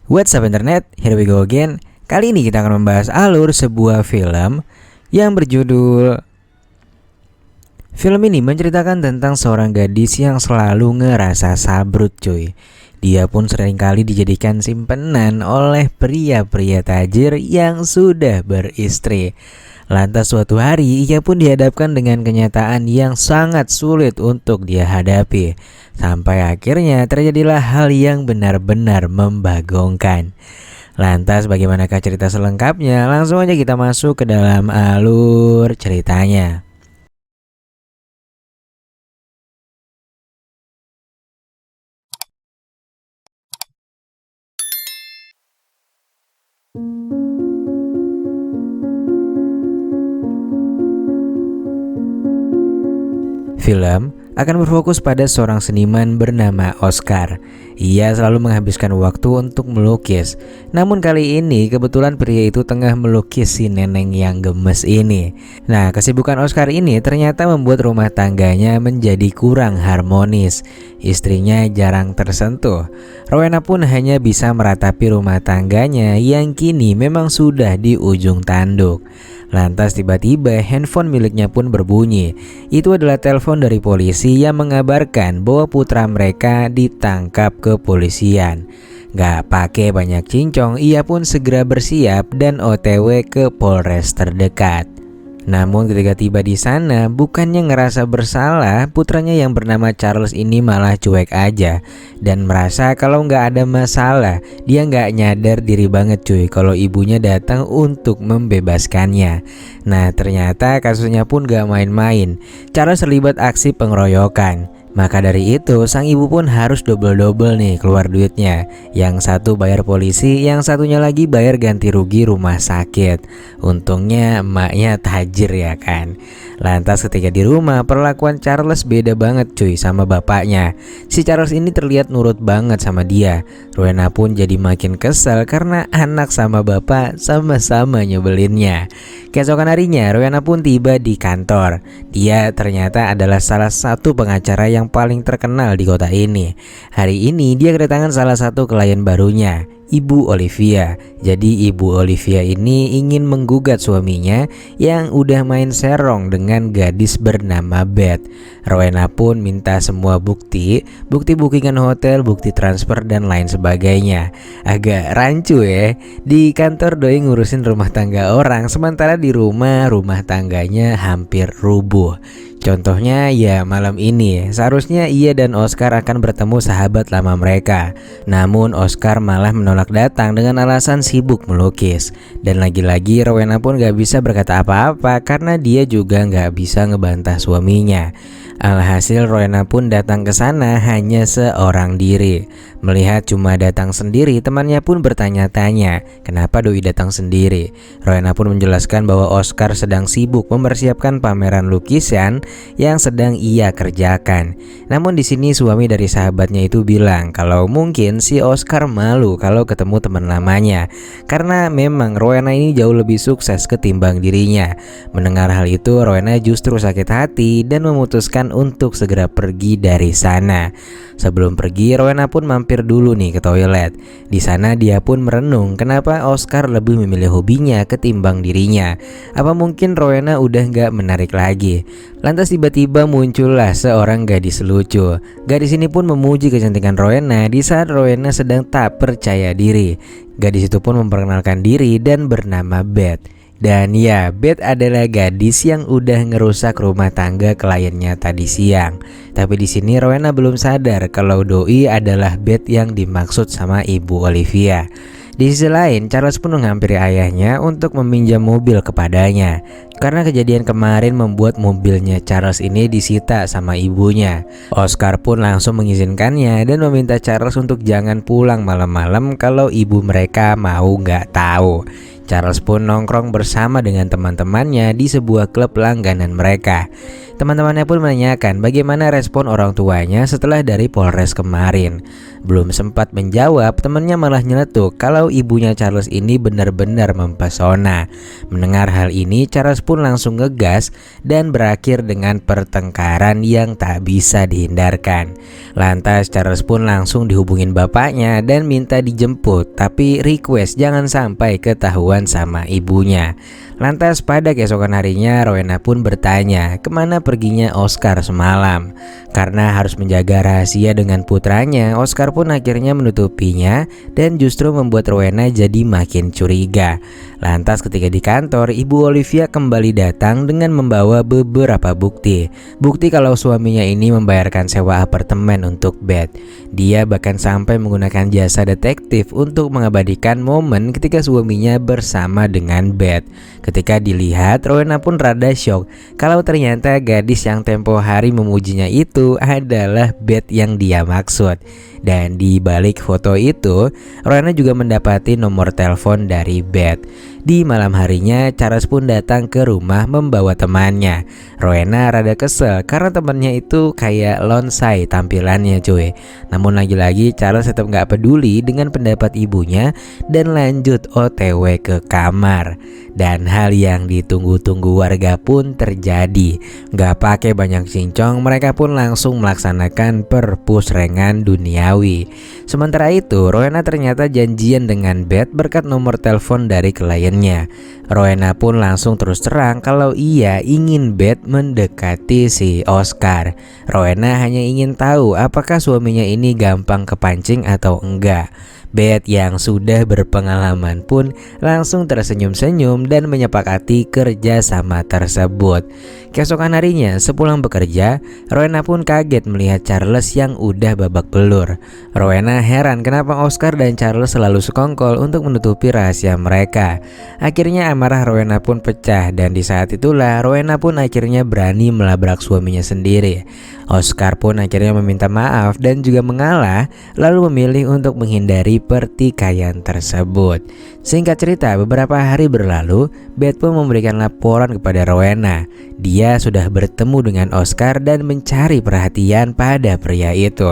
What's up internet, here we go again. Kali ini kita akan membahas alur sebuah film yang berjudul. Film ini menceritakan tentang seorang gadis yang selalu ngerasa sabrut cuy. Dia pun seringkali dijadikan simpenan oleh pria-pria tajir yang sudah beristri. Lantas suatu hari ia pun dihadapkan dengan kenyataan yang sangat sulit untuk dia hadapi. Sampai akhirnya terjadilah hal yang benar-benar membagongkan. Lantas bagaimanakah cerita selengkapnya? Langsung aja kita masuk ke dalam alur ceritanya. Film akan berfokus pada seorang seniman bernama Oscar. Ia selalu menghabiskan waktu untuk melukis. Namun kali ini kebetulan pria itu tengah melukis si neneng yang gemes ini. Nah, kesibukan Oscar ini ternyata membuat rumah tangganya menjadi kurang harmonis. Istrinya jarang tersentuh. Rowena pun hanya bisa meratapi rumah tangganya yang kini memang sudah di ujung tanduk. Lantas tiba-tiba handphone miliknya pun berbunyi. Itu adalah telepon dari polisi yang mengabarkan bahwa putra mereka ditangkap kepolisian. Gak pakai banyak cincong, ia pun segera bersiap dan OTW ke Polres terdekat. Namun ketika tiba di sana, bukannya ngerasa bersalah, putranya yang bernama Charles ini malah cuek aja dan merasa kalau nggak ada masalah. Dia nggak nyadar diri banget cuy kalau ibunya datang untuk membebaskannya. Nah ternyata kasusnya pun gak main-main. Charles terlibat aksi pengeroyokan. Maka dari itu sang ibu pun harus double-double nih keluar duitnya. Yang satu bayar polisi, yang satunya lagi bayar ganti rugi rumah sakit. Untungnya emaknya tajir ya kan. Lantas ketika di rumah perlakuan Charles beda banget cuy sama bapaknya. Si Charles ini terlihat nurut banget sama dia. Rowena pun jadi makin kesal karena anak sama bapak sama-sama nyebelinnya. Keesokan harinya Rowena pun tiba di kantor. Dia ternyata adalah salah satu pengacara yang paling terkenal di kota ini. Hari ini dia kedatangan salah satu klien barunya, Ibu Olivia. Jadi Ibu Olivia ini ingin menggugat suaminya yang udah main serong dengan gadis bernama Beth. Rowena pun minta semua bukti bookingan hotel, bukti transfer dan lain sebagainya. Agak rancu ya. Di kantor doi ngurusin rumah tangga orang, sementara di rumah tangganya hampir rubuh. Contohnya ya malam ini seharusnya ia dan Oscar akan bertemu sahabat lama mereka. Namun Oscar malah menolak datang dengan alasan sibuk melukis. Dan lagi-lagi Rowena pun gak bisa berkata apa-apa karena dia juga gak bisa ngebantah suaminya. Alhasil Rowena pun datang ke sana hanya seorang diri. Melihat cuma datang sendiri, temannya pun bertanya-tanya, kenapa doi datang sendiri. Rowena pun menjelaskan bahwa Oscar sedang sibuk mempersiapkan pameran lukisan yang sedang ia kerjakan. Namun di sini suami dari sahabatnya itu bilang kalau mungkin si Oscar malu kalau ketemu teman lamanya, karena memang Rowena ini jauh lebih sukses ketimbang dirinya. Mendengar hal itu, Rowena justru sakit hati dan memutuskan untuk segera pergi dari sana. Sebelum pergi, Rowena pun mampir dulu nih ke toilet. Di sana dia pun merenung kenapa Oscar lebih memilih hobinya ketimbang dirinya. Apa mungkin Rowena udah gak menarik lagi? Lantas tiba-tiba muncullah seorang gadis lucu. Gadis ini pun memuji kecantikan Rowena di saat Rowena sedang tak percaya diri. Gadis itu pun memperkenalkan diri dan bernama Beth. Dan ya, Beth adalah gadis yang udah ngerusak rumah tangga kliennya tadi siang. Tapi di sini Rowena belum sadar kalau doi adalah Beth yang dimaksud sama Ibu Olivia. Di sisi lain, Charles pun menghampiri ayahnya untuk meminjam mobil kepadanya. Karena kejadian kemarin membuat mobilnya Charles ini disita sama ibunya. Oscar pun langsung mengizinkannya dan meminta Charles untuk jangan pulang malam-malam kalau ibu mereka mau nggak tahu. Charles pun nongkrong bersama dengan teman-temannya di sebuah klub langganan mereka. Teman-temannya pun menanyakan bagaimana respon orang tuanya setelah dari Polres kemarin. Belum sempat menjawab, temannya malah nyeletuk kalau ibunya Charles ini benar-benar mempesona. Mendengar hal ini, Charles pun langsung ngegas dan berakhir dengan pertengkaran yang tak bisa dihindarkan. Lantas Charles pun langsung dihubungin bapaknya dan minta dijemput, tapi request jangan sampai ketahuan sama ibunya. Lantas pada keesokan harinya Rowena pun bertanya kemana perginya Oscar semalam. Karena harus menjaga rahasia dengan putranya, Oscar pun akhirnya menutupinya dan justru membuat Rowena jadi makin curiga. Lantas ketika di kantor, Ibu Olivia kembali datang dengan membawa beberapa bukti. Bukti kalau suaminya ini membayarkan sewa apartemen untuk Beth. Dia bahkan sampai menggunakan jasa detektif untuk mengabadikan momen ketika suaminya bersama dengan Beth. Ketika dilihat, Rowena pun rada shock kalau ternyata gadis yang tempo hari memujinya itu adalah Beth yang dia maksud. Dan di balik foto itu, Rowena juga mendapati nomor telepon dari Beth. Di malam harinya, Charles pun datang ke rumah membawa temannya. Rowena rada kesel karena temannya itu kayak lonsai tampilannya cuy. Namun lagi-lagi Charles tetap gak peduli dengan pendapat ibunya dan lanjut OTW ke kamar. Dan hal yang ditunggu-tunggu warga pun terjadi. Gak pakai banyak cincong, mereka pun langsung melaksanakan perpusrengan duniawi. Sementara itu, Rowena ternyata janjian dengan Beth berkat nomor telepon dari kliennya. Rowena pun langsung terus terang kalau ia ingin Beth mendekati si Oscar. Rowena hanya ingin tahu apakah suaminya ini gampang kepancing atau enggak. Beth yang sudah berpengalaman pun langsung tersenyum-senyum dan menyepakati kerja sama tersebut. Keesokan harinya sepulang bekerja, Rowena pun kaget melihat Charles yang udah babak belur. Rowena heran kenapa Oscar dan Charles selalu sekongkol untuk menutupi rahasia mereka. Akhirnya amarah Rowena pun pecah dan di saat itulah Rowena pun akhirnya berani melabrak suaminya sendiri. Oscar pun akhirnya meminta maaf dan juga mengalah, lalu memilih untuk menghindari pertikaian tersebut. Singkat cerita, beberapa hari berlalu, Beth pun memberikan laporan kepada Rowena. Dia sudah bertemu dengan Oscar dan mencari perhatian pada pria itu.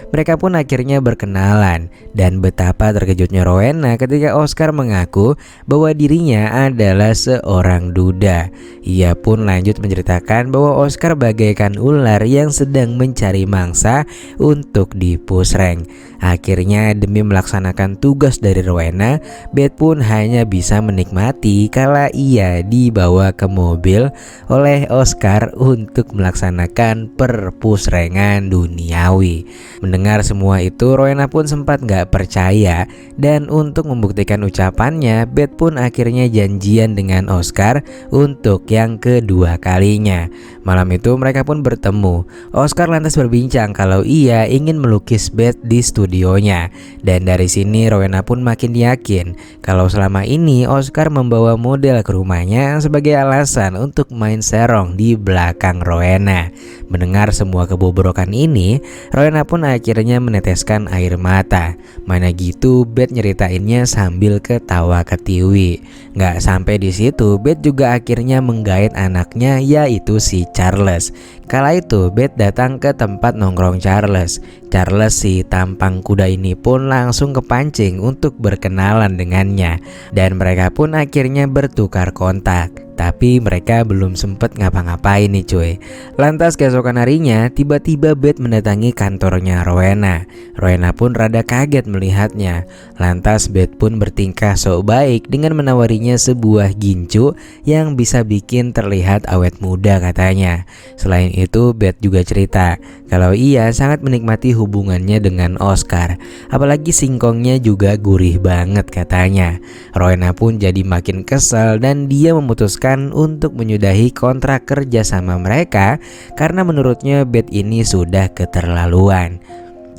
Mereka pun akhirnya berkenalan dan betapa terkejutnya Rowena ketika Oscar mengaku bahwa dirinya adalah seorang duda. Ia pun lanjut menceritakan bahwa Oscar bagaikan ular yang sedang mencari mangsa untuk dipusreng. Akhirnya demi melaksanakan tugas dari Rowena, Beth pun hanya bisa menikmati kala ia dibawa ke mobil oleh Oscar untuk melaksanakan perpusrengan duniawi. Mendengar semua itu, Rowena pun sempat gak percaya dan untuk membuktikan ucapannya, Beth pun akhirnya janjian dengan Oscar untuk yang kedua kalinya. Malam itu mereka pun bertemu. Oscar lantas berbincang kalau ia ingin melukis Beth di studionya. Dan dari sini Rowena pun makin yakin kalau selama ini Oscar membawa model ke rumahnya sebagai alasan untuk main serong di belakang Rowena. Mendengar semua kebobrokan ini, Rowena pun akhirnya meneteskan air mata. Mana gitu Beth nyeritainnya sambil ketawa ketiwi. Gak sampai di situ, Beth juga akhirnya menggait anaknya yaitu si Charles. Kala itu Beth datang ke tempat nongkrong Charles. Charles si tampang kuda ini pun langsung kepancing untuk berkenalan dengannya. Dan mereka pun akhirnya bertukar kontak. Tapi mereka belum sempet ngapa-ngapain nih cuy. Lantas keesokan harinya tiba-tiba Beth mendatangi kantornya Rowena. Rowena pun rada kaget melihatnya. Lantas Beth pun bertingkah sok baik dengan menawarinya sebuah gincu yang bisa bikin terlihat awet muda katanya. Selain itu Beth juga cerita kalau ia sangat menikmati hubungannya dengan Oscar. Apalagi singkongnya juga gurih banget katanya. Rowena pun jadi makin kesal dan dia memutuskan untuk menyudahi kontrak kerja sama mereka karena menurutnya Beth ini sudah keterlaluan.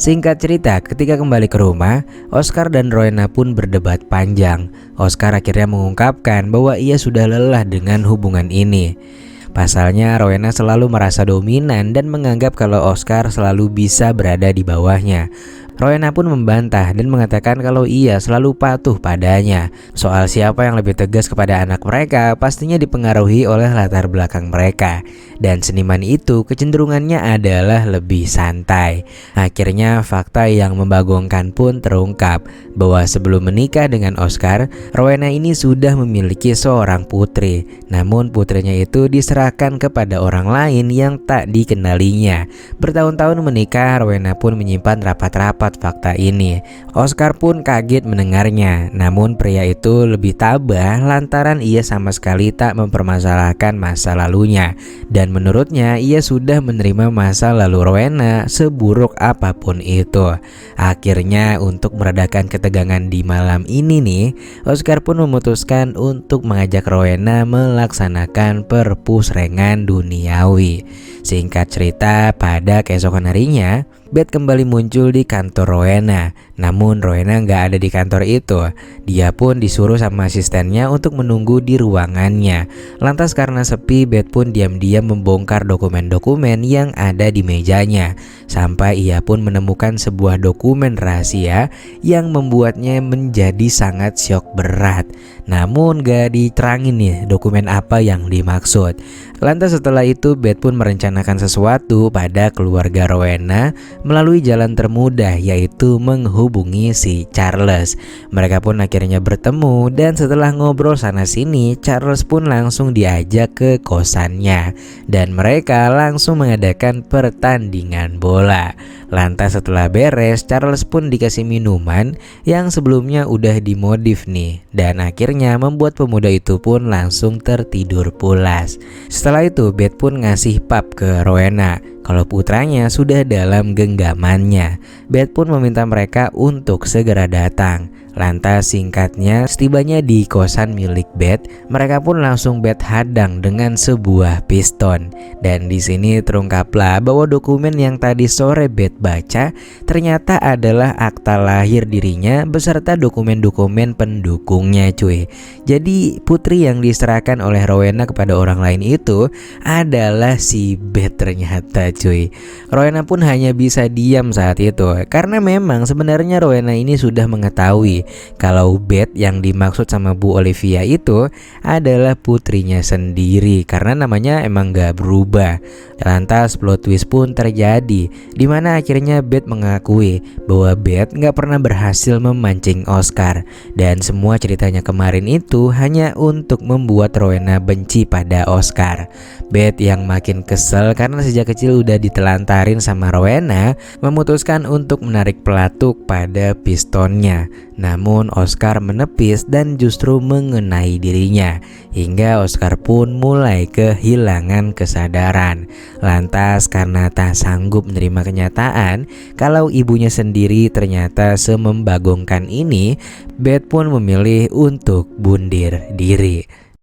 Singkat cerita, ketika kembali ke rumah, Oscar dan Rowena pun berdebat panjang. Oscar akhirnya mengungkapkan bahwa ia sudah lelah dengan hubungan ini. Pasalnya Rowena selalu merasa dominan dan menganggap kalau Oscar selalu bisa berada di bawahnya. Rowena pun membantah dan mengatakan kalau ia selalu patuh padanya. Soal siapa yang lebih tegas kepada anak mereka pastinya dipengaruhi oleh latar belakang mereka. Dan seniman itu kecenderungannya adalah lebih santai. Akhirnya fakta yang membagongkan pun terungkap bahwa sebelum menikah dengan Oscar, Rowena ini sudah memiliki seorang putri. Namun putrinya itu diserahkan kepada orang lain yang tak dikenalinya. Bertahun-tahun menikah, Rowena pun menyimpan rapat-rapat fakta ini. Oscar pun kaget mendengarnya. Namun pria itu lebih tabah lantaran ia sama sekali tak mempermasalahkan masa lalunya. Dan menurutnya ia sudah menerima masa lalu Rowena seburuk apapun itu. Akhirnya untuk meredakan ketegangan di malam ini nih, Oscar pun memutuskan untuk mengajak Rowena melaksanakan perpusrengan duniawi. Singkat cerita, pada keesokan harinya Beth kembali muncul di kantor Rowena. Namun Rowena nggak ada di kantor itu. Dia pun disuruh sama asistennya untuk menunggu di ruangannya. Lantas karena sepi, Beth pun diam-diam membongkar dokumen-dokumen yang ada di mejanya. Sampai ia pun menemukan sebuah dokumen rahasia yang membuatnya menjadi sangat syok berat. Namun gak diterangin nih dokumen apa yang dimaksud. Lantas setelah itu Beth pun merencanakan sesuatu pada keluarga Rowena melalui jalan termudah, yaitu menghubungi si Charles. Mereka pun akhirnya bertemu dan setelah ngobrol sana sini, Charles pun langsung diajak ke kosannya dan mereka langsung mengadakan pertandingan bola. Lantas setelah beres, Charles pun dikasih minuman yang sebelumnya udah dimodif nih, dan akhirnya membuat pemuda itu pun langsung tertidur pulas. Setelah itu Beth pun ngasih pap ke Rowena kalau putranya sudah dalam genggamannya. Beth pun meminta mereka untuk segera datang. Lantas singkatnya, setibanya di kosan milik Beth, mereka pun langsung Beth hadang dengan sebuah piston. Dan di sini terungkaplah bahwa dokumen yang tadi sore Beth baca ternyata adalah akta lahir dirinya beserta dokumen-dokumen pendukungnya, cuy. Jadi putri yang diserahkan oleh Rowena kepada orang lain itu adalah si Beth ternyata, cuy. Rowena pun hanya bisa diam saat itu karena memang sebenarnya Rowena ini sudah mengetahui kalau Beth yang dimaksud sama Bu Olivia itu adalah putrinya sendiri karena namanya emang gak berubah. Lantas plot twist pun terjadi, dimana akhirnya Beth mengakui bahwa Beth gak pernah berhasil memancing Oscar, dan semua ceritanya kemarin itu hanya untuk membuat Rowena benci pada Oscar. Beth yang makin kesel karena sejak kecil udah ditelantarin sama Rowena, memutuskan untuk menarik pelatuk pada pistonnya. Namun Oscar menepis dan justru mengenai dirinya, hingga Oscar pun mulai kehilangan kesadaran. Lantas karena tak sanggup menerima kenyataan kalau ibunya sendiri ternyata semembagongkan ini, Beth pun memilih untuk bunuh diri.